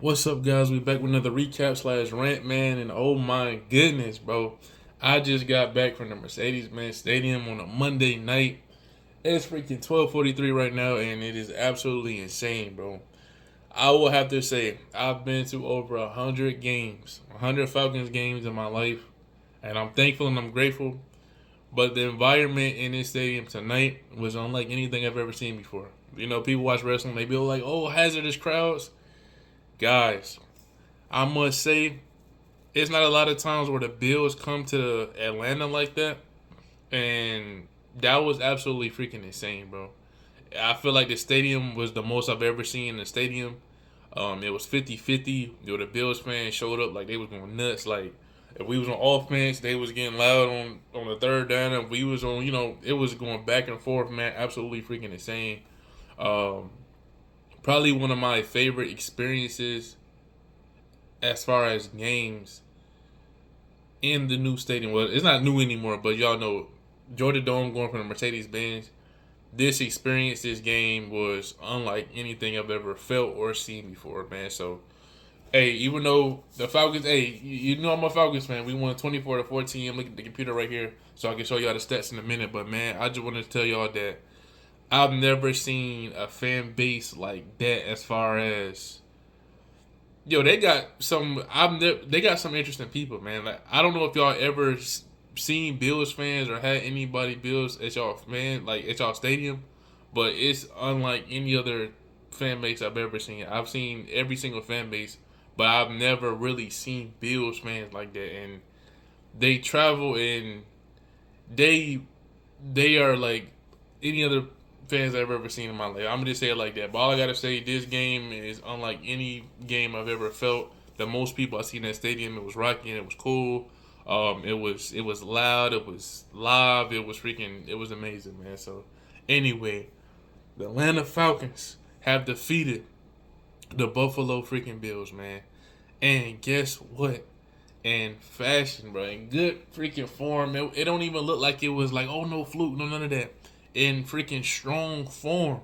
What's up, guys? We back with another recap slash rant, man. And oh my goodness, bro, I just got back from the Mercedes-Benz Stadium on a Monday night. It's freaking 12:43 right now, and it is absolutely insane, bro. I will have to say I've been to over 100 games, 100 Falcons games in my life, and I'm thankful and I'm grateful. But the environment in this stadium tonight was unlike anything I've ever seen before. You know, people watch wrestling, they be like, "Oh, hazardous crowds." Guys, I must say it's not a lot of times where the Bills come to Atlanta like that, and that was absolutely freaking insane, bro. I feel like the stadium was the most I've ever seen in the stadium. It was 50-50. You know, the Bills fans showed up like they was going nuts. Like if we was on offense, they was getting loud on the third down. If we was on, it was going back and forth, man. Absolutely freaking insane. Um, Probably one of my favorite experiences as far as games in the new stadium. Well, it's not new anymore, but y'all know Georgia Dome going from the Mercedes Benz. This experience, this game was unlike anything I've ever felt or seen before, man. So, hey, even though the Falcons, hey, you know I'm a Falcons fan. We won 24-14. I'm looking at the computer right here, so I can show y'all the stats in a minute. But man, I just wanted to tell y'all that I've never seen a fan base like that. As far as they got some. They got some interesting people, man. Like I don't know if y'all ever seen Bills fans or had anybody Bills at y'all like at y'all stadium, but it's unlike any other fan base I've ever seen. I've seen every single fan base, but I've never really seen Bills fans like that. And they travel and they they are like any other fans I've ever seen in my life. I'm gonna just say it like that. But all I gotta say, this game is unlike any game I've ever felt. The most people I seen in that stadium, it was rocking, it was cool. It was loud, it was live, it was amazing, man. So anyway, the Atlanta Falcons have defeated the Buffalo freaking Bills, man. And guess what? In fashion, bro, in good freaking form. It don't even look like it was like, oh no, fluke, no, none of that. In freaking strong form.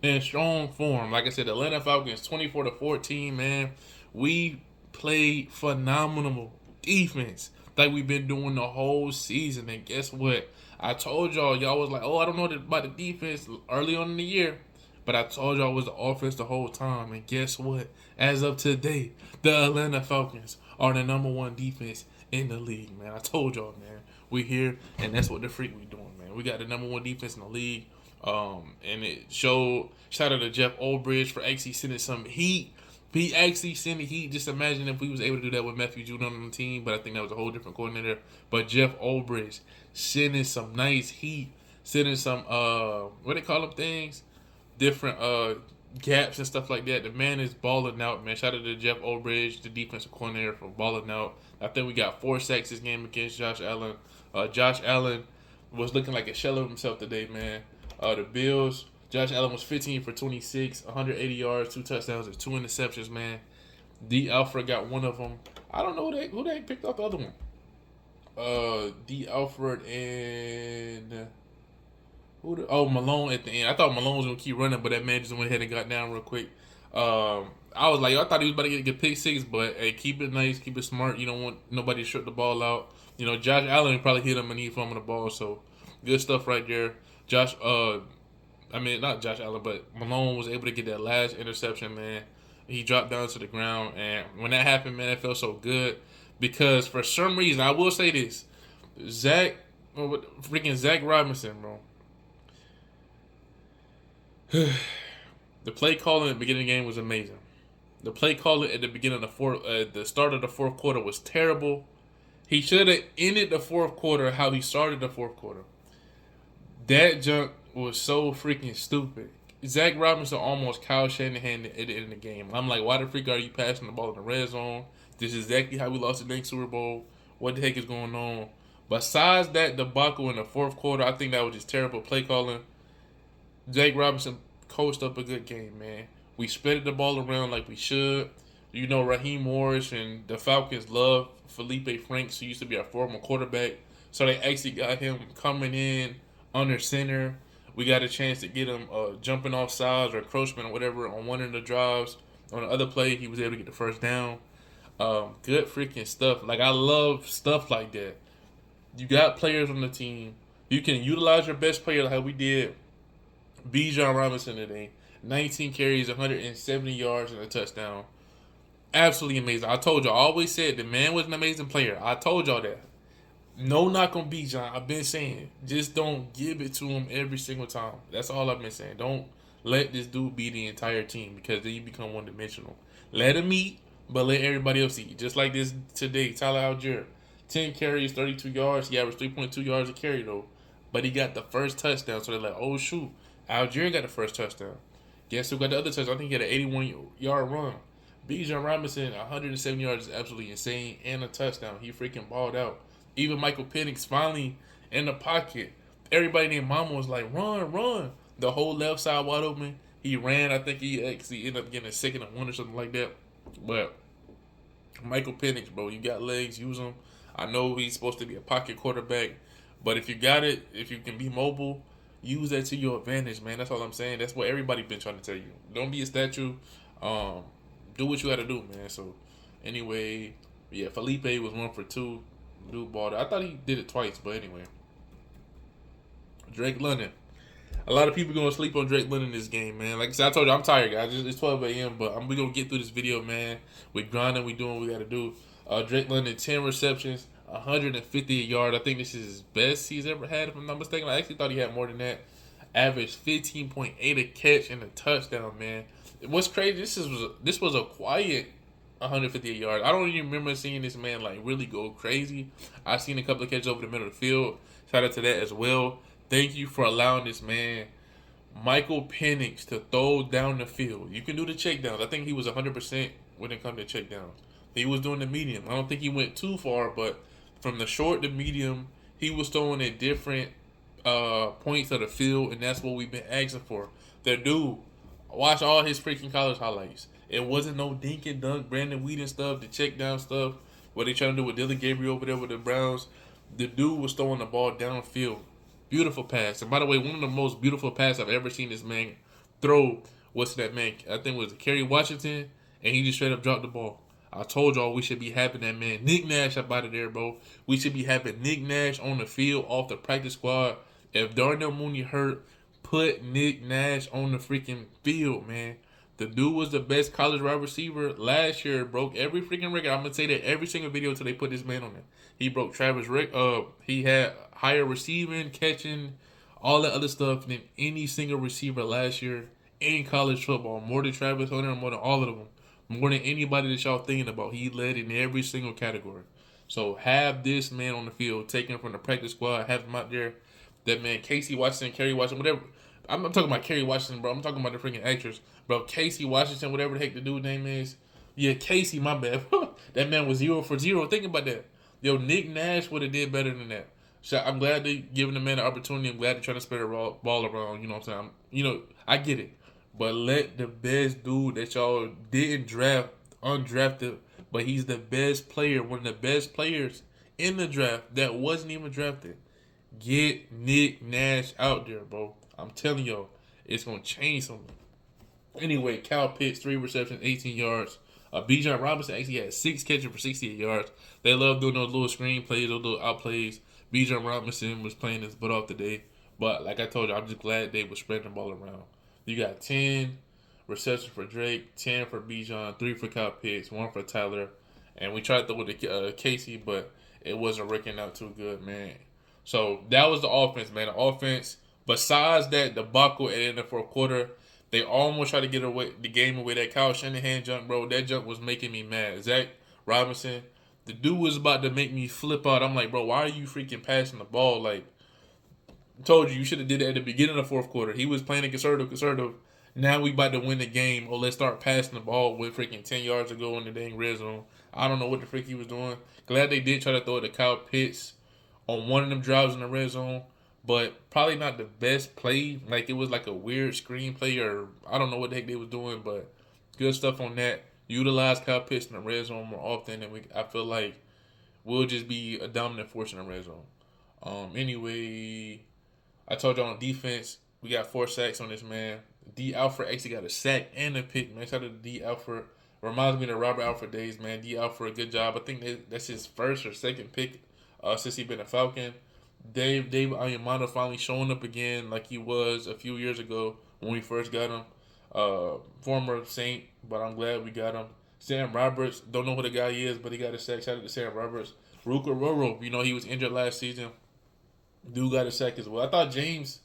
In strong form. Like I said, the Atlanta Falcons 24-14, man. We played phenomenal defense like we've been doing the whole season. And guess what? I told y'all was like, oh, I don't know about the defense early on in the year. But I told y'all it was the offense the whole time. And guess what? As of today, the Atlanta Falcons are the number one defense in the league, man. I told y'all, man. We here, and that's what the freak we doing, man. We got the number one defense in the league. And it showed. Shout out to Jeff Olbridge for actually sending some heat. He actually sent the heat. Just imagine if we was able to do that with Matthew Judon on the team, but I think that was a whole different coordinator. But Jeff Olbridge sending some nice heat, sending some what they call them things, different gaps and stuff like that. The man is balling out, man. Shout out to Jeff Olbridge, the defensive coordinator, for balling out. I think we got 4 sacks this game against Josh Allen. Josh Allen was looking like a shell of himself today, man. The Bills, Josh Allen was 15 for 26, 180 yards, 2 touchdowns, and 2 interceptions, man. D. Alfred got one of them. I don't know who they picked up the other one. D. Alfred and Malone at the end. I thought Malone was gonna keep running, but that man just went ahead and got down real quick. I was like, I thought he was about to get a pick six, but hey, keep it nice, keep it smart. You don't want nobody to strip the ball out. You know, Josh Allen probably hit him and he fumbled the ball, so good stuff right there. Not Josh Allen, but Malone was able to get that last interception, man. He dropped down to the ground, and when that happened, man, it felt so good because for some reason, I will say this, Zach Robinson, bro. The play calling at the beginning of the game was amazing. The play calling at the beginning of the start of the fourth quarter was terrible. He should have ended the fourth quarter how he started the fourth quarter. That junk was so freaking stupid. Zach Robinson almost Kyle Shanahan at the end of the game. I'm like, why the freak are you passing the ball in the red zone? This is exactly how we lost the next Super Bowl. What the heck is going on? Besides that debacle in the fourth quarter, I think that was just terrible play calling. Zach Robinson coached up a good game, man. We spread the ball around like we should. You know, Raheem Morris and the Falcons love Felipe Franks, who used to be our former quarterback. So they actually got him coming in under center. We got a chance to get him jumping off sides or encroachment or whatever on one of the drives. On the other play, he was able to get the first down. Good freaking stuff. Like, I love stuff like that. You got players on the team. You can utilize your best player like how we did Bijan Robinson today. 19 carries, 170 yards, and a touchdown. Absolutely amazing. I told y'all, I always said the man was an amazing player. I told y'all that. No knock on Bijan. I've been saying, just don't give it to him every single time. That's all I've been saying. Don't let this dude be the entire team because then you become one dimensional. Let him eat, but let everybody else eat. Just like this today, Tyler Algier. 10 carries, 32 yards. He averaged 3.2 yards a carry, though. But he got the first touchdown. So they're like, oh, shoot. Algier got the first touchdown. Guess who got the other touchdown? I think he had an 81-yard run. Bijan Robinson, 170 yards is absolutely insane. And a touchdown. He freaking balled out. Even Michael Penix finally in the pocket. Everybody named Mama was like, run, run. The whole left side wide open. He ran. I think he actually ended up getting a 2nd and 1 or something like that. But Michael Penix, bro, you got legs, use them. I know he's supposed to be a pocket quarterback, but if you got it, if you can be mobile, use that to your advantage, man. That's all I'm saying. That's what everybody been trying to tell you. Don't be a statue. Do what you got to do, man. So, anyway, yeah, Felipe was 1 for 2. Dude balled out. I thought he did it twice, but anyway. Drake London. A lot of people going to sleep on Drake London this game, man. Like I said, I told you, I'm tired, guys. It's 12 a.m., but we're going to get through this video, man. We grinding. We doing what we got to do. Drake London, 10 receptions, 150 yards. I think this is his best he's ever had, if I'm not mistaken. I actually thought he had more than that. Averaged 15.8 a catch and a touchdown, man. What's crazy, this was a quiet 158 yards. I don't even remember seeing this man like really go crazy. I've seen a couple of catches over the middle of the field. Shout out to that as well. Thank you for allowing this man, Michael Penix, to throw down the field. You can do the checkdowns. I think he was 100% when it comes to checkdowns. He was doing the medium. I don't think he went too far, but from the short to medium, he was throwing at different points of the field, and that's what we've been asking for. The dude, watch all his freaking college highlights. It wasn't no dink and dunk, Brandon Whedon stuff, the check down stuff, what they trying to do with Dylan Gabriel over there with the Browns. The dude was throwing the ball downfield. Beautiful pass. And by the way, one of the most beautiful passes I've ever seen this man throw was that man, I think it was Kerry Washington, and he just straight up dropped the ball. I told y'all we should be having that man, Nick Nash, up out of there, bro. We should be having Nick Nash on the field off the practice squad. If Darnell Mooney hurt, put Nick Nash on the freaking field, man. The dude was the best college wide receiver last year. Broke every freaking record. I'm gonna say that every single video until they put this man on it. He broke Travis Rick. He had higher receiving, catching, all that other stuff than any single receiver last year in college football. More than Travis Hunter, more than all of them. More than anybody that y'all thinking about. He led in every single category. So have this man on the field, take him from the practice squad, have him out there. That man, Casey Washington, Kerry Washington, whatever. I'm talking about Kerry Washington, bro. I'm talking about the freaking actress. Bro, Casey Washington, whatever the heck the dude's name is. Yeah, Casey, my bad. That man was 0 for 0. Think about that. Yo, Nick Nash would have did better than that. So I'm glad they giving the man the opportunity. I'm glad they're trying to spread the ball around. You know what I'm saying? I get it. But let the best dude that y'all didn't draft, undrafted, but he's the best player, one of the best players in the draft that wasn't even drafted. Get Nick Nash out there, bro. I'm telling y'all, it's going to change something. Anyway, Kyle Pitts, 3 receptions, 18 yards. Bijan Robinson actually had 6 catches for 68 yards. They love doing those little screen plays, those little out plays. Bijan Robinson was playing his butt off today. But like I told you, I'm just glad they were spreading the ball around. You got 10 receptions for Drake, 10 for Bijan, 3 for Kyle Pitts, 1 for Tyler. And we tried to throw with the Casey, but it wasn't working out too good, man. So that was the offense, man. The offense, besides that debacle at the end of the fourth quarter, they almost tried to get the game away. That Kyle Shanahan jump, bro, that jump was making me mad. Zach Robinson, the dude was about to make me flip out. I'm like, bro, why are you freaking passing the ball? Like, I told you should have did it at the beginning of the fourth quarter. He was playing a conservative. Now we about to win the game. Oh, let's start passing the ball with freaking 10 yards to go in the dang red zone. I don't know what the freak he was doing. Glad they did try to throw it to Kyle Pitts on one of them drives in the red zone. But probably not the best play. Like, it was like a weird screen play, or I don't know what the heck they was doing, but good stuff on that. Utilize Kyle Pitts in the red zone more often, and I feel like we'll just be a dominant force in the red zone. Anyway, I told you on defense, we got 4 sacks on this man. D. Alford actually got a sack and a pick, man. Shout out to D. Alford. Reminds me of the Robert Alford days, man. D. Alford, good job. I think that's his first or second pick since he been a Falcon. Dave Ayamano finally showing up again like he was a few years ago when we first got him. Former Saint, but I'm glad we got him. Sam Roberts, don't know who the guy is, but he got a sack. Shout out to Sam Roberts. Ruka Roro, he was injured last season. Dude got a sack as well. I thought James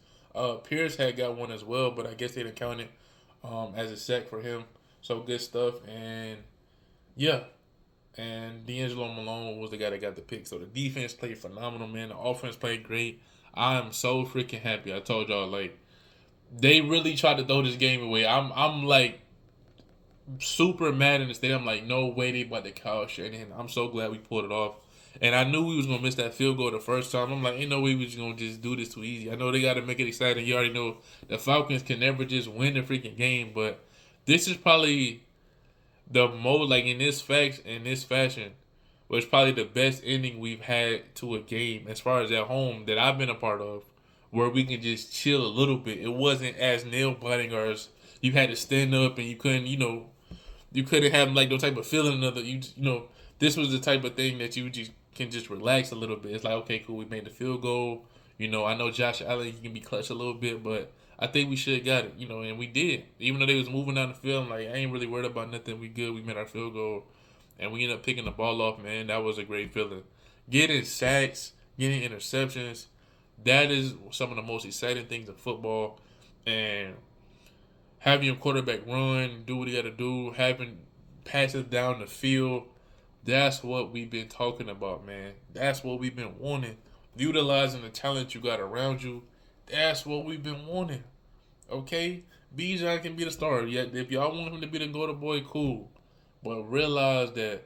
Pierce had got one as well, but I guess they didn't count it as a sack for him. So good stuff. And yeah, and D'Angelo Malone was the guy that got the pick. So the defense played phenomenal, man. The offense played great. I am so freaking happy. I told y'all, like, they really tried to throw this game away. I'm like super mad in the state. I'm like, no way they about to Kyle Shanahan. I'm so glad we pulled it off. And I knew we was gonna miss that field goal the first time. I'm like, ain't no way we was gonna just do this too easy. I know they gotta make it exciting. You already know the Falcons can never just win the freaking game, but this is probably the most, like, in this fashion, was probably the best ending we've had to a game as far as at home that I've been a part of, where we can just chill a little bit. It wasn't as nail biting or as you had to stand up and you couldn't, you couldn't have like no type of feeling of this was the type of thing that you just can just relax a little bit. It's like, okay, cool, we made the field goal. I know Josh Allen, he can be clutch a little bit, but I think we should have got it, and we did. Even though they was moving down the field, I'm like, I ain't really worried about nothing. We good. We made our field goal, and we ended up picking the ball off, man. That was a great feeling. Getting sacks, getting interceptions, that is some of the most exciting things in football. And having your quarterback run, do what he got to do, having passes down the field, that's what we've been talking about, man. That's what we've been wanting. Utilizing the talent you got around you, that's what we've been wanting. Okay? Bijan can be the starter. Yeah, if y'all want him to be the go-to boy, cool. But realize that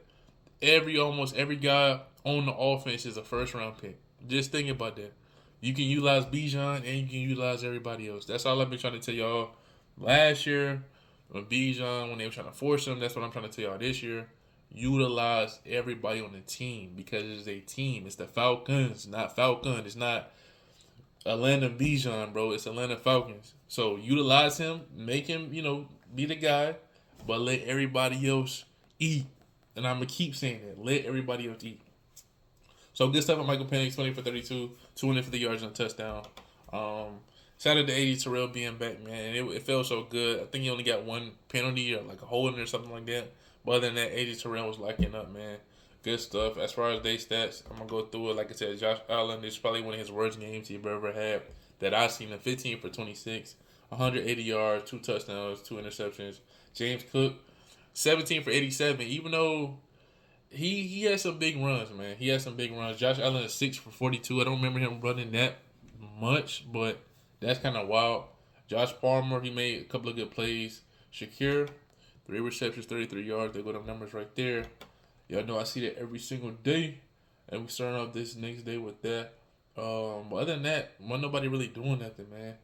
almost every guy on the offense is a first-round pick. Just think about that. You can utilize Bijan and you can utilize everybody else. That's all I've been trying to tell y'all last year. When they were trying to force him, that's what I'm trying to tell y'all this year. Utilize everybody on the team because it's a team. It's the Falcons, not Falcon. It's not Atlanta Bijan, bro. It's Atlanta Falcons. So utilize him, make him, be the guy, but let everybody else eat. And I'm going to keep saying that. Let everybody else eat. So good stuff with Michael Penix, 20 for 32, 250 yards and a touchdown. Shout out to 80 Terrell being back, man. It felt so good. I think he only got one penalty or like a holding or something like that. But other than that, 80 Terrell was locking up, man. Good stuff. As far as day stats, I'm going to go through it. Like I said, Josh Allen, this is probably one of his worst games he's ever had that I've seen him. 15 for 26, 180 yards, 2 touchdowns, 2 interceptions. James Cook, 17 for 87, even though he had some big runs, man. He had some big runs. Josh Allen is 6 for 42. I don't remember him running that much, but that's kind of wild. Josh Palmer, he made a couple of good plays. Shakir, 3 receptions, 33 yards. They go to numbers right there. Y'all know I see that every single day. And we starting off this next day with that. But other than that, wasn't nobody really doing nothing, man.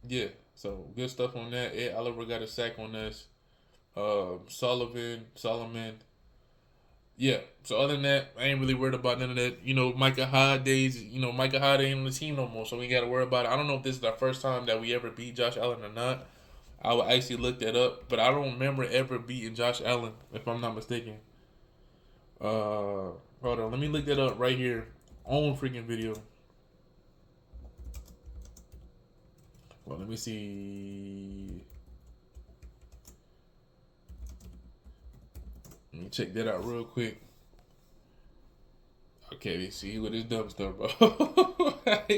Yeah, so good stuff on that. Ed Oliver got a sack on us. Solomon. Yeah, so other than that, I ain't really worried about none of that. Micah Hyde days, Micah Hyde ain't on the team no more, so we got to worry about it. I don't know if this is our first time that we ever beat Josh Allen or not. I would actually look that up, but I don't remember ever beating Josh Allen, if I'm not mistaken. Hold on, let me look that up right here on freaking video. Well, let me see. Let me check that out real quick. Okay, see what this dumb stuff, bro.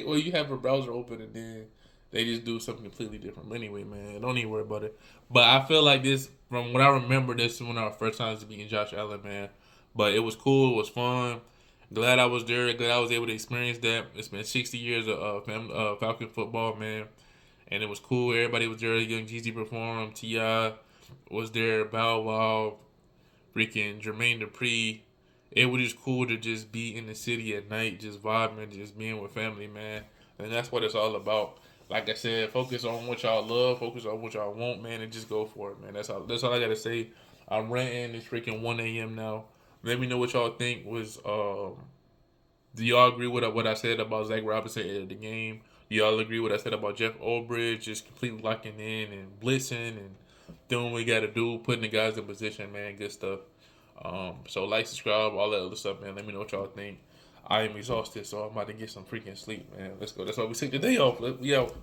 Well, you have a browser open and then they just do something completely different. But anyway, man, don't even worry about it. But I feel like this, from what I remember, this is one of our first times beating Josh Allen, man. But it was cool. It was fun. Glad I was there. Glad I was able to experience that. It's been 60 years of Falcon football, man. And it was cool. Everybody was there. Young Jeezy performed. T.I. was there. Bow Wow. Freaking Jermaine Dupri. It was just cool to just be in the city at night, just vibing, just being with family, man. And that's what it's all about. Like I said, focus on what y'all love, focus on what y'all want, man, and just go for it, man. That's all I gotta say. I'm ranting. It's freaking 1 a.m. now. Let me know what y'all think was. Do y'all agree with what I said about Zach Robinson at the game? Y'all agree with what I said about Jeff Ulbrich just completely locking in and blitzing and doing what we got to do, putting the guys in position, man. Good stuff. So like, subscribe, all that other stuff, man. Let me know what y'all think. I am exhausted, so I'm about to get some freaking sleep, man. Let's go. That's why we take the day off. We out.